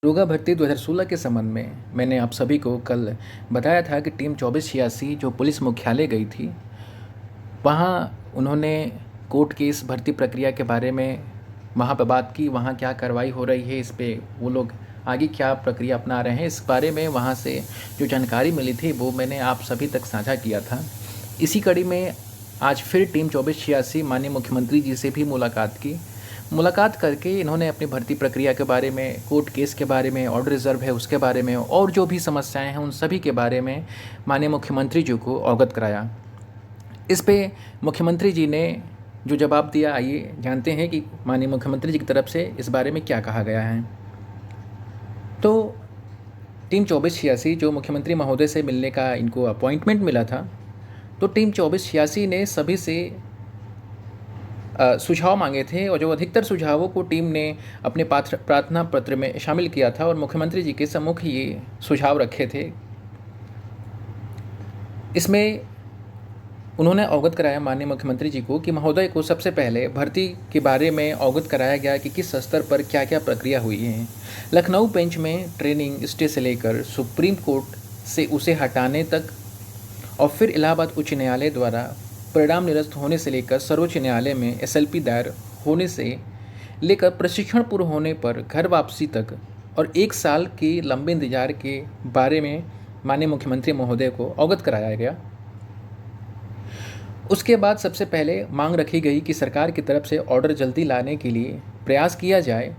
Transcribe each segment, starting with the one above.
दरोगा भर्ती 2016 के संबंध में मैंने आप सभी को कल बताया था कि टीम 2486 जो पुलिस मुख्यालय गई थी, वहाँ उन्होंने कोर्ट की इस भर्ती प्रक्रिया के बारे में वहाँ पे बात की। वहाँ क्या कार्रवाई हो रही है, इस पे वो लोग आगे क्या प्रक्रिया अपना रहे हैं, इस बारे में वहाँ से जो जानकारी मिली थी वो मैंने आप सभी तक साझा किया था। इसी कड़ी में आज फिर टीम 2486 माननीय मुख्यमंत्री जी से भी मुलाकात करके इन्होंने अपनी भर्ती प्रक्रिया के बारे में, कोर्ट केस के बारे में, ऑर्डर रिजर्व है उसके बारे में और जो भी समस्याएं हैं उन सभी के बारे में माननीय मुख्यमंत्री जी को अवगत कराया। इस पे मुख्यमंत्री जी ने जो जवाब दिया, आइए जानते हैं कि माननीय मुख्यमंत्री जी की तरफ से इस बारे में क्या कहा गया है। तो टीम 2486 जो मुख्यमंत्री महोदय से मिलने का इनको अपॉइंटमेंट मिला था, तो टीम 2486 ने सभी से सुझाव मांगे थे और जो अधिकतर सुझावों को टीम ने अपने प्रार्थना पत्र में शामिल किया था और मुख्यमंत्री जी के सम्मुख ये सुझाव रखे थे। इसमें उन्होंने अवगत कराया माननीय मुख्यमंत्री जी को कि महोदय को सबसे पहले भर्ती के बारे में अवगत कराया गया कि किस स्तर पर क्या क्या प्रक्रिया हुई है। लखनऊ बेंच में ट्रेनिंग स्टे से लेकर सुप्रीम कोर्ट से उसे हटाने तक और फिर इलाहाबाद उच्च न्यायालय द्वारा परिणाम निरस्त होने से लेकर सर्वोच्च न्यायालय में एसएलपी दायर होने से लेकर प्रशिक्षण पूर्ण होने पर घर वापसी तक और 1 साल के लंबे इंतजार के बारे में माननीय मुख्यमंत्री महोदय को अवगत कराया गया। उसके बाद सबसे पहले मांग रखी गई कि सरकार की तरफ से ऑर्डर जल्दी लाने के लिए प्रयास किया जाए,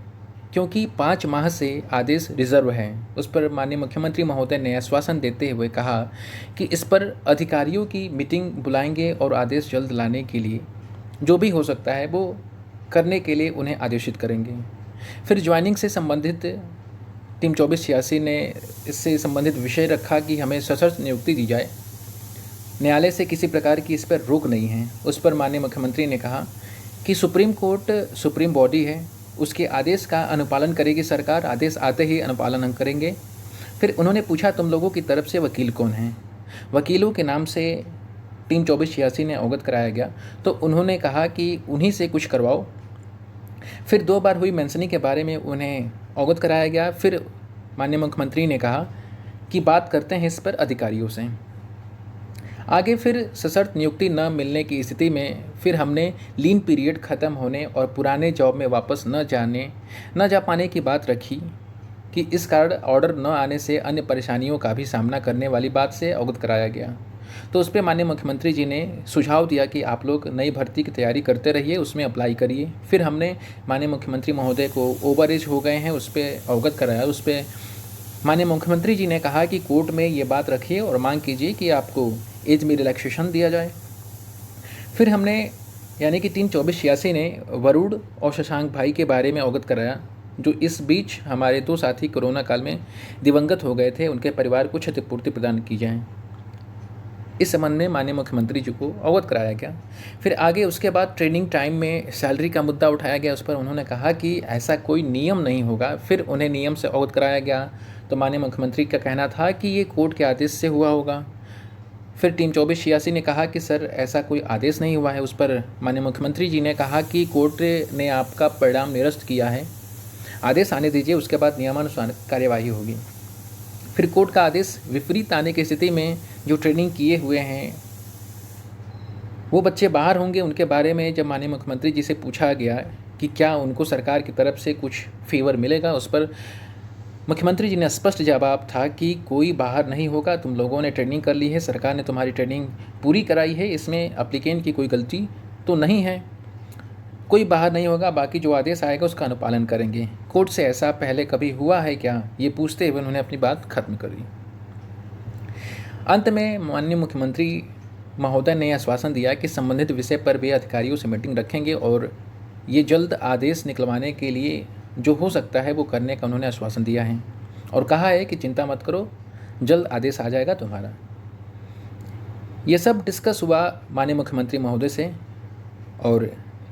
क्योंकि 5 माह से आदेश रिजर्व हैं। उस पर माननीय मुख्यमंत्री महोदय ने आश्वासन देते हुए कहा कि इस पर अधिकारियों की मीटिंग बुलाएंगे और आदेश जल्द लाने के लिए जो भी हो सकता है वो करने के लिए उन्हें आदेशित करेंगे। फिर ज्वाइनिंग से संबंधित टीम 2486 ने इससे संबंधित विषय रखा कि हमें सशर्त नियुक्ति दी जाए, न्यायालय से किसी प्रकार की इस पर रोक नहीं है। उस पर माननीय मुख्यमंत्री ने कहा कि सुप्रीम कोर्ट सुप्रीम बॉडी है, उसके आदेश का अनुपालन करेगी सरकार, आदेश आते ही अनुपालन हम करेंगे। फिर उन्होंने पूछा तुम लोगों की तरफ से वकील कौन हैं। वकीलों के नाम से टीम 2486 ने अवगत कराया गया, तो उन्होंने कहा कि उन्हीं से कुछ करवाओ। फिर 2 बार हुई मेंशनिंग के बारे में उन्हें अवगत कराया गया। फिर माननीय मुख्यमंत्री ने कहा कि बात करते हैं इस पर अधिकारियों से। आगे फिर सशर्त नियुक्ति न मिलने की स्थिति में फिर हमने लीन पीरियड ख़त्म होने और पुराने जॉब में वापस न जा पाने की बात रखी कि इस कारण ऑर्डर न आने से अन्य परेशानियों का भी सामना करने वाली बात से अवगत कराया गया। तो उस पर माननीय मुख्यमंत्री जी ने सुझाव दिया कि आप लोग नई भर्ती की तैयारी करते रहिए, उसमें अप्लाई करिए। फिर हमने माननीय मुख्यमंत्री महोदय को ओवर एज हो गए हैं उस पर अवगत कराया। उस पर माननीय मुख्यमंत्री जी ने कहा कि कोर्ट में ये बात रखिए और मांग कीजिए कि आपको एज में रिलैक्सेशन दिया जाए। फिर हमने यानी कि टीम 2486 ने वरुण और शशांक भाई के बारे में अवगत कराया, जो इस बीच हमारे 2 साथी कोरोना काल में दिवंगत हो गए थे, उनके परिवार को क्षतिपूर्ति प्रदान की जाए। इस संबंध में माननीय मुख्यमंत्री जी को अवगत कराया गया। फिर आगे उसके बाद ट्रेनिंग टाइम में सैलरी का मुद्दा उठाया गया। उस पर उन्होंने कहा कि ऐसा कोई नियम नहीं होगा। फिर उन्हें नियम से अवगत कराया गया, तो माननीय मुख्यमंत्री का कहना था कि ये कोर्ट के आदेश से हुआ होगा। फिर टीम 2486 ने कहा कि सर ऐसा कोई आदेश नहीं हुआ है। उस पर माननीय मुख्यमंत्री जी ने कहा कि कोर्ट ने आपका परिणाम निरस्त किया है, आदेश आने दीजिए, उसके बाद नियमानुसार कार्यवाही होगी। फिर कोर्ट का आदेश विपरीत आने की स्थिति में जो ट्रेनिंग किए हुए हैं वो बच्चे बाहर होंगे, उनके बारे में जब माननीय मुख्यमंत्री जी से पूछा गया कि क्या उनको सरकार की तरफ से कुछ फेवर मिलेगा, उस पर मुख्यमंत्री जी ने स्पष्ट जवाब था कि कोई बाहर नहीं होगा, तुम लोगों ने ट्रेनिंग कर ली है, सरकार ने तुम्हारी ट्रेनिंग पूरी कराई है, इसमें एप्लीकेंट की कोई गलती तो नहीं है, कोई बाहर नहीं होगा, बाकी जो आदेश आएगा उसका अनुपालन करेंगे। कोर्ट से ऐसा पहले कभी हुआ है क्या, ये पूछते हुए उन्होंने अपनी बात खत्म कर दी। अंत में माननीय मुख्यमंत्री महोदय ने आश्वासन दिया कि संबंधित विषय पर भी अधिकारियों से मीटिंग रखेंगे और ये जल्द आदेश निकलवाने के लिए जो हो सकता है वो करने का उन्होंने आश्वासन दिया है और कहा है कि चिंता मत करो, जल्द आदेश आ जाएगा तुम्हारा। ये सब डिस्कस हुआ माननीय मुख्यमंत्री महोदय से और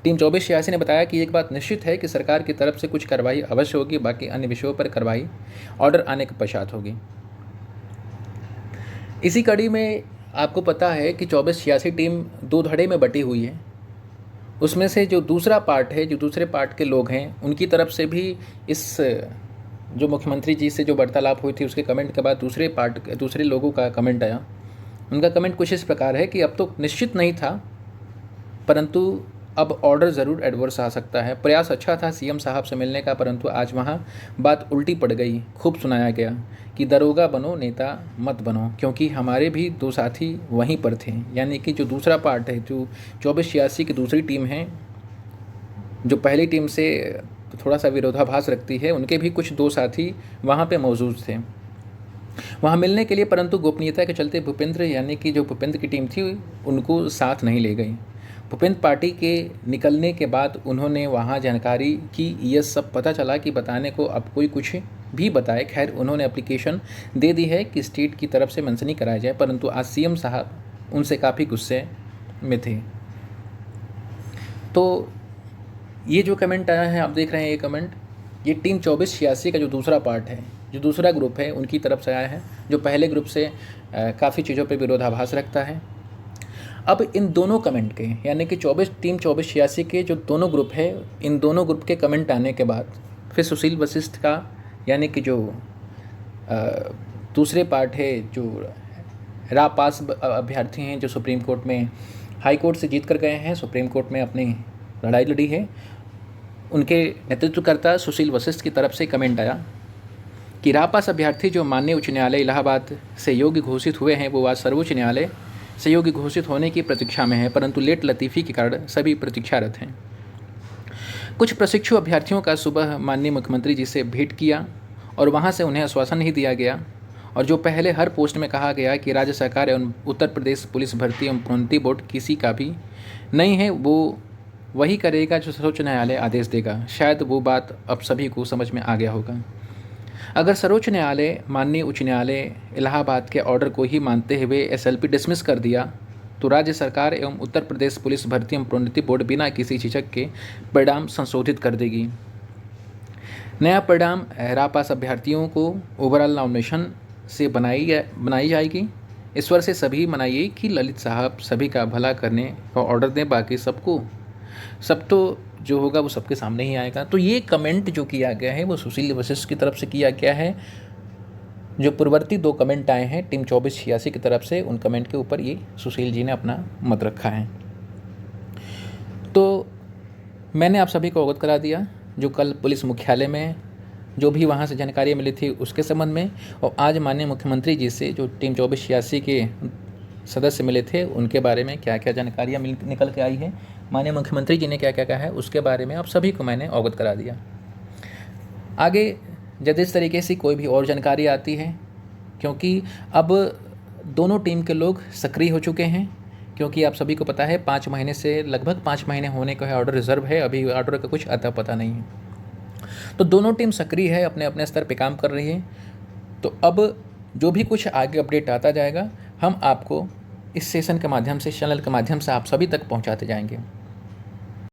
टीम 2486 ने बताया कि एक बात निश्चित है कि सरकार की तरफ से कुछ कार्रवाई अवश्य होगी, बाकी अन्य विषयों पर कार्रवाई ऑर्डर आने के पश्चात होगी। इसी कड़ी में आपको पता है कि 2486 टीम 2 धड़े में बटी हुई है। उसमें से जो दूसरा पार्ट है, जो दूसरे पार्ट के लोग हैं, उनकी तरफ से भी इस जो मुख्यमंत्री जी से जो वार्तालाप हुई थी उसके कमेंट के बाद दूसरे लोगों का कमेंट आया। उनका कमेंट कुछ इस प्रकार है कि अब तो निश्चित नहीं था, परंतु अब ऑर्डर ज़रूर एडवर्स आ सकता है। प्रयास अच्छा था सीएम साहब से मिलने का, परंतु आज वहाँ बात उल्टी पड़ गई। खूब सुनाया गया कि दरोगा बनो, नेता मत बनो, क्योंकि हमारे भी 2 साथी वहीं पर थे। यानी कि जो दूसरा पार्ट है, जो 2486 की दूसरी टीम है, जो पहली टीम से थोड़ा सा विरोधाभास रखती है, उनके भी कुछ 2 साथी वहाँ पे मौजूद थे वहाँ मिलने के लिए, परंतु गोपनीयता के चलते भूपेंद्र, यानी कि जो भूपेंद्र की टीम थी, उनको साथ नहीं ले गई। भूपेंद्र पार्टी के निकलने के बाद उन्होंने वहाँ जानकारी की, ये सब पता चला कि बताने को अब कोई कुछ भी बताए। खैर, उन्होंने एप्लीकेशन दे दी है कि स्टेट की तरफ से मेंशनिंग कराया जाए, परंतु आज सीएम साहब उनसे काफ़ी गुस्से में थे। तो ये जो कमेंट आया है, आप देख रहे हैं ये कमेंट, ये टीम 2486 का जो दूसरा पार्ट है, जो दूसरा ग्रुप है, उनकी तरफ से आया है, जो पहले ग्रुप से काफ़ी चीज़ों पे विरोधाभास रखता है। अब इन दोनों कमेंट के, यानी कि टीम 2486 के जो दोनों ग्रुप है, इन दोनों ग्रुप के कमेंट आने के बाद फिर सुशील वशिष्ठ का, यानी कि जो दूसरे पार्ट है, जो रापास अभ्यर्थी हैं, जो सुप्रीम कोर्ट में, हाई कोर्ट से जीत कर गए हैं, सुप्रीम कोर्ट में अपनी लड़ाई लड़ी है, उनके नेतृत्वकर्ता सुशील वशिष्ठ की तरफ से कमेंट आया कि रापास अभ्यर्थी जो माननीय उच्च न्यायालय इलाहाबाद से योग्य घोषित हुए हैं, वो आज सर्वोच्च न्यायालय से योग्य घोषित होने की प्रतीक्षा में है, परंतु लेट लतीफ़ी के कारण सभी प्रतीक्षारत हैं। कुछ प्रशिक्षु अभ्यर्थियों का सुबह माननीय मुख्यमंत्री जी से भेंट किया और वहाँ से उन्हें आश्वासन नहीं दिया गया, और जो पहले हर पोस्ट में कहा गया कि राज्य सरकार एवं उत्तर प्रदेश पुलिस भर्ती एवं प्रोन्नति बोर्ड किसी का भी नहीं है, वो वही करेगा जो सर्वोच्च न्यायालय आदेश देगा। शायद वो बात अब सभी को समझ में आ गया होगा। अगर सर्वोच्च न्यायालय माननीय उच्च न्यायालय इलाहाबाद के ऑर्डर को ही मानते हुए एसएलपी डिसमिस कर दिया, तो राज्य सरकार एवं उत्तर प्रदेश पुलिस भर्ती एवं प्रोन्नति बोर्ड बिना किसी झिझक के परिणाम संशोधित कर देगी। नया परिणाम रापास अभ्यर्थियों को ओवरऑल नॉमिनेशन से बनाई जाएगी। ईश्वर से सभी मनाइए कि ललित साहब सभी का भला करने का ऑर्डर दें, बाकी सब तो जो होगा वो सबके सामने ही आएगा। तो ये कमेंट जो किया गया है वो सुशील वशिष्ठ की तरफ से किया गया है। जो पूर्ववर्ती 2 कमेंट आए हैं टीम 2486 की तरफ से, उन कमेंट के ऊपर ये सुशील जी ने अपना मत रखा है। तो मैंने आप सभी को अवगत करा दिया जो कल पुलिस मुख्यालय में जो भी वहाँ से जानकारी मिली थी उसके संबंध में, और आज माननीय मुख्यमंत्री जी से जो टीम 2486 के सदस्य मिले थे उनके बारे में क्या क्या जानकारियाँ निकल के आई है, माननीय मुख्यमंत्री जी ने क्या क्या कहा है, उसके बारे में आप सभी को मैंने अवगत करा दिया। आगे जब इस तरीके से कोई भी और जानकारी आती है, क्योंकि अब दोनों टीम के लोग सक्रिय हो चुके हैं, क्योंकि आप सभी को पता है 5 महीने से लगभग 5 महीने होने को है ऑर्डर रिजर्व है, अभी ऑर्डर का कुछ अता पता नहीं है। तो दोनों टीम सक्रिय है, अपने अपने स्तर पे काम कर रही है। तो अब जो भी कुछ आगे अपडेट आता जाएगा, हम आपको इस सेशन के माध्यम से, चैनल के माध्यम से आप सभी तक पहुंचाते जाएंगे।